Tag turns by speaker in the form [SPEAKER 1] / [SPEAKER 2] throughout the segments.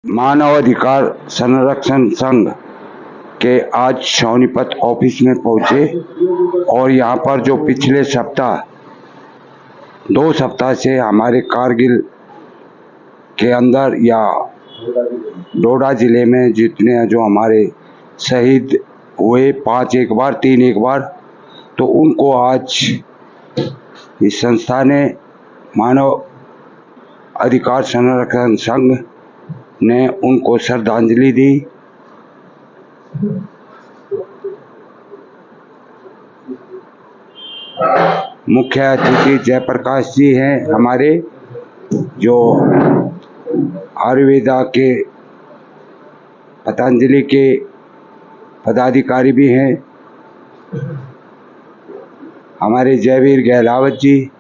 [SPEAKER 1] मानव अधिकार संरक्षण संघ के आज सोनीपत ऑफिस में पहुंचे और यहाँ पर जो पिछले सप्ताह 2 सप्ताह से हमारे कारगिल के अंदर या डोडा जिले में जितने जो हमारे शहीद हुए 5 एक बार 3 एक बार, तो उनको आज इस संस्था ने मानव अधिकार संरक्षण संघ ने उनको श्रद्धांजलि दी। मुख्य अतिथि जयप्रकाश जी हैं हमारे, जो आयुर्वेदा के पतंजलि के पदाधिकारी भी हैं। हमारे जयवीर गहलावत जी,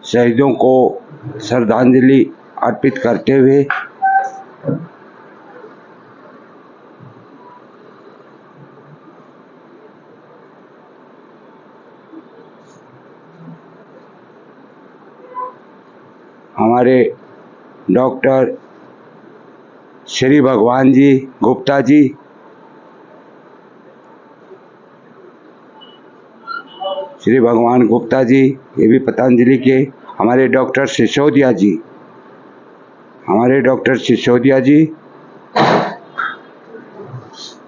[SPEAKER 1] शहीदों को श्रद्धांजलि अर्पित करते हुए हमारे डॉक्टर श्री भगवान जी गुप्ता जी, श्री भगवान गुप्ता जी, ये भी पतंजलि के। हमारे डॉक्टर सिसोदिया जी, हमारे डॉक्टर सिसोदिया जी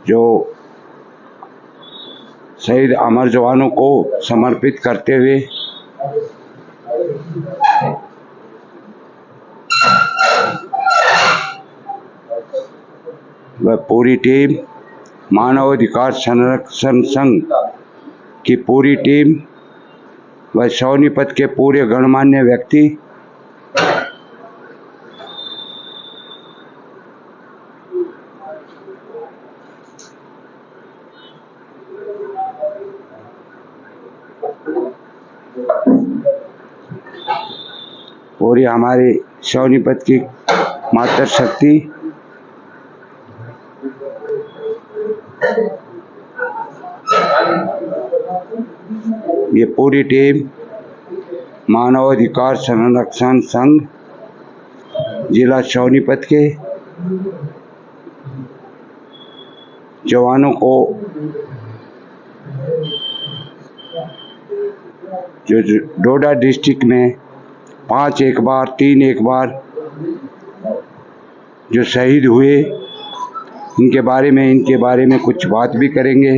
[SPEAKER 1] जो शहीद अमर जवानों को समर्पित करते हुए वह पूरी टीम, मानव अधिकार संरक्षण संघ की पूरी टीम, वह सोनीपत के पूरे गणमान्य व्यक्ति, पूरी हमारी सोनीपत की मातृशक्ति, ये पूरी टीम मानव अधिकार संरक्षण संघ जिला सोनीपत के जवानों को जो डोडा डिस्ट्रिक्ट में 5 एक बार 3 एक बार जो शहीद हुए, इनके बारे में कुछ बात भी करेंगे।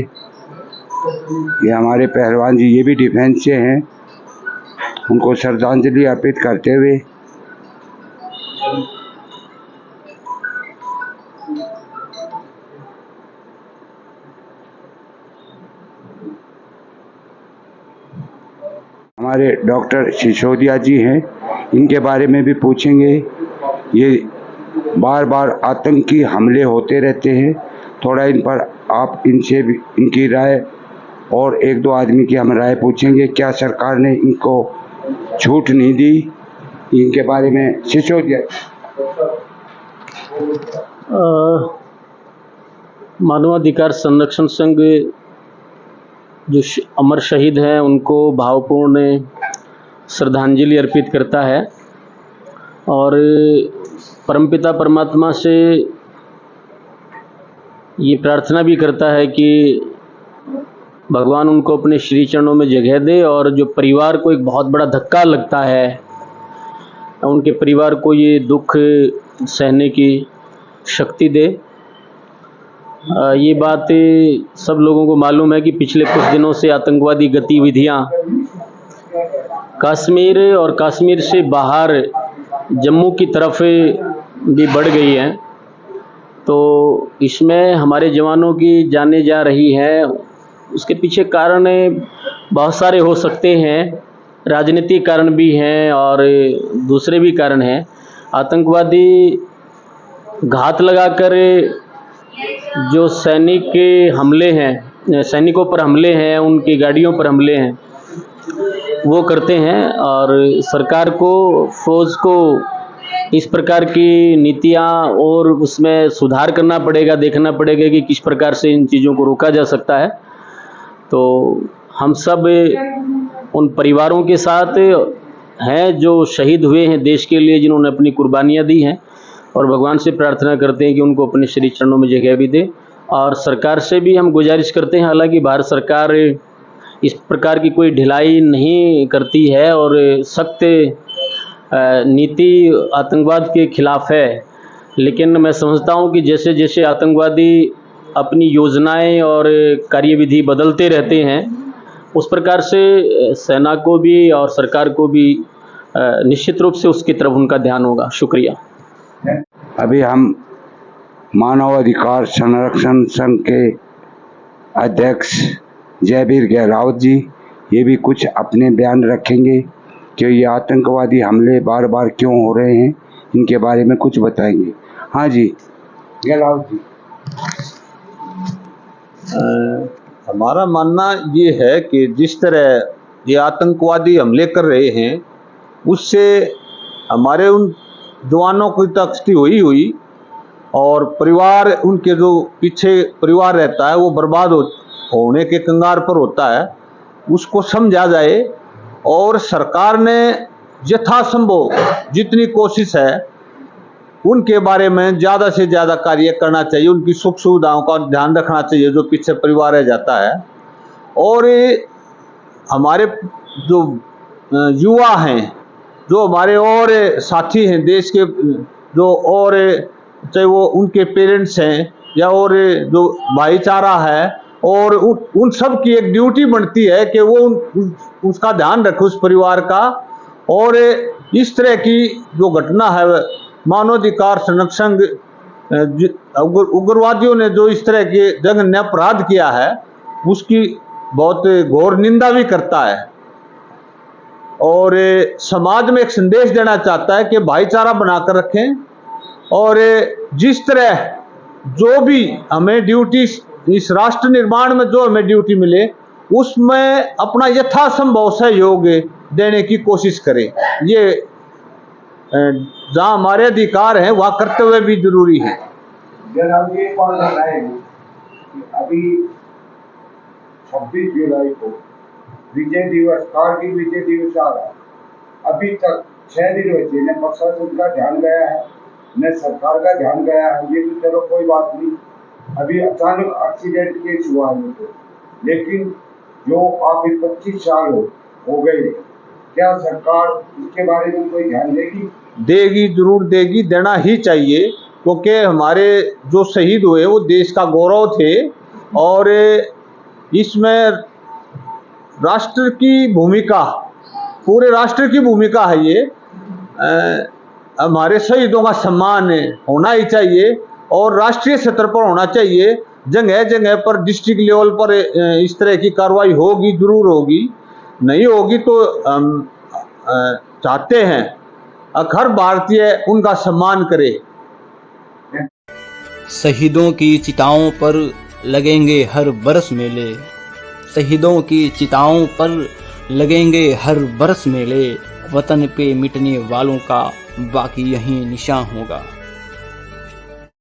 [SPEAKER 1] ये हमारे पहलवान जी, ये भी डिफेंस से हैं, उनको श्रद्धांजलि अर्पित करते हुए हमारे डॉक्टर सिसोदिया जी हैं, इनके बारे में भी पूछेंगे। ये बार बार आतंकी हमले होते रहते हैं, थोड़ा इन पर आप इनसे भी इनकी राय और 1-2 आदमी की हम राय पूछेंगे। क्या सरकार ने इनको छूट नहीं दी, इनके बारे में सिसोदिया।
[SPEAKER 2] मानवाधिकार संरक्षण संघ जो अमर शहीद हैं उनको भावपूर्ण श्रद्धांजलि अर्पित करता है और परमपिता परमात्मा से ये प्रार्थना भी करता है कि भगवान उनको अपने श्री चरणों में जगह दे, और जो परिवार को एक बहुत बड़ा धक्का लगता है, उनके परिवार को ये दुख सहने की शक्ति दे। ये बात सब लोगों को मालूम है कि पिछले कुछ दिनों से आतंकवादी गतिविधियां कश्मीर और कश्मीर से बाहर जम्मू की तरफ भी बढ़ गई हैं। तो इसमें हमारे जवानों की जानें जा रही हैं, उसके पीछे कारण बहुत सारे हो सकते हैं, राजनीतिक कारण भी हैं और दूसरे भी कारण हैं। आतंकवादी घात लगाकर जो सैनिक हमले हैं, सैनिकों पर हमले हैं, उनकी गाड़ियों पर हमले हैं, वो करते हैं और सरकार को, फौज को इस प्रकार की नीतियां और उसमें सुधार करना पड़ेगा, देखना पड़ेगा कि किस प्रकार से इन चीज़ों को रोका जा सकता है। तो हम सब उन परिवारों के साथ हैं जो शहीद हुए हैं देश के लिए, जिन्होंने अपनी कुर्बानियाँ दी हैं, और भगवान से प्रार्थना करते हैं कि उनको अपने श्री चरणों में जगह भी दे। और सरकार से भी हम गुजारिश करते हैं, हालांकि भारत सरकार इस प्रकार की कोई ढिलाई नहीं करती है और सख्त नीति आतंकवाद के खिलाफ है, लेकिन मैं समझता हूं कि जैसे जैसे आतंकवादी अपनी योजनाएं और कार्यविधि बदलते रहते हैं, उस प्रकार से सेना को भी और सरकार को भी निश्चित रूप से उसकी तरफ उनका ध्यान होगा। शुक्रिया।
[SPEAKER 1] अभी हम मानव अधिकार संरक्षण संघ के अध्यक्ष जयवीर गहलोत जी ये भी कुछ अपने बयान रखेंगे कि ये आतंकवादी हमले बार बार क्यों हो रहे हैं, इनके बारे में कुछ बताएंगे। हाँ जी गहलोत जी।
[SPEAKER 3] हमारा मानना ये है कि जिस तरह ये आतंकवादी हमले कर रहे हैं उससे हमारे उन जवानों की तो क्षति हुई और परिवार, उनके जो पीछे परिवार रहता है वो बर्बाद होने के कंगार पर होता है, उसको समझा जाए और सरकार ने यथासंभव जितनी कोशिश है उनके बारे में ज़्यादा से ज़्यादा कार्य करना चाहिए, उनकी सुख सुविधाओं का ध्यान रखना चाहिए जो पीछे परिवार रह जाता है। और हमारे जो युवा हैं, जो हमारे और साथी हैं देश के, जो और चाहे वो उनके पेरेंट्स हैं या और जो भाईचारा है, और उन सब की एक ड्यूटी बनती है कि वो उसका ध्यान रखे उस परिवार का। और इस तरह की जो घटना है मानवाधिकार संरक्षण उग्रवादियों ने जो इस तरह के जघन्य अपराध किया है उसकी बहुत घोर निंदा भी करता है और समाज में एक संदेश देना चाहता है कि भाईचारा बनाकर रखें। और जिस तरह जो भी हमें ड्यूटी इस राष्ट्र निर्माण में जो हमें ड्यूटी मिले उसमें अपना यथासंभव सहयोग देने की कोशिश करें। ये जहाँ हमारे अधिकार हैं वहाँ कर्तव्य भी जरूरी है।
[SPEAKER 1] अभी 26 जुलाई को विजय दिवस, कारगिल विजय दिवस आ रहा, अभी तक 6 दिन बचे, न प्रशासन का ध्यान गया है न सरकार का ध्यान गया है। ये तो चलो कोई बात नहीं, अभी अचानक एक्सीडेंट केस हुआ है तो, लेकिन जो अभी 25 साल हो गए, क्या सरकार इसके बारे में कोई ध्यान देगी?
[SPEAKER 3] देगी, जरूर देगी, देना ही चाहिए, क्योंकि हमारे जो शहीद हुए वो देश का गौरव थे और इसमें राष्ट्र की भूमिका, पूरे राष्ट्र की भूमिका है। ये हमारे शहीदों का सम्मान होना ही चाहिए और राष्ट्रीय स्तर पर होना चाहिए। जगह जगह पर डिस्ट्रिक्ट लेवल पर इस तरह की कार्रवाई होगी, जरूर होगी, नहीं होगी तो हम चाहते हैं हर भारतीय उनका सम्मान करे।
[SPEAKER 4] शहीदों की चिताओं पर लगेंगे हर बरस मेले, शहीदों की चिताओं पर लगेंगे हर बरस मेले, वतन पे मिटने वालों का बाकी यहीं निशान होगा।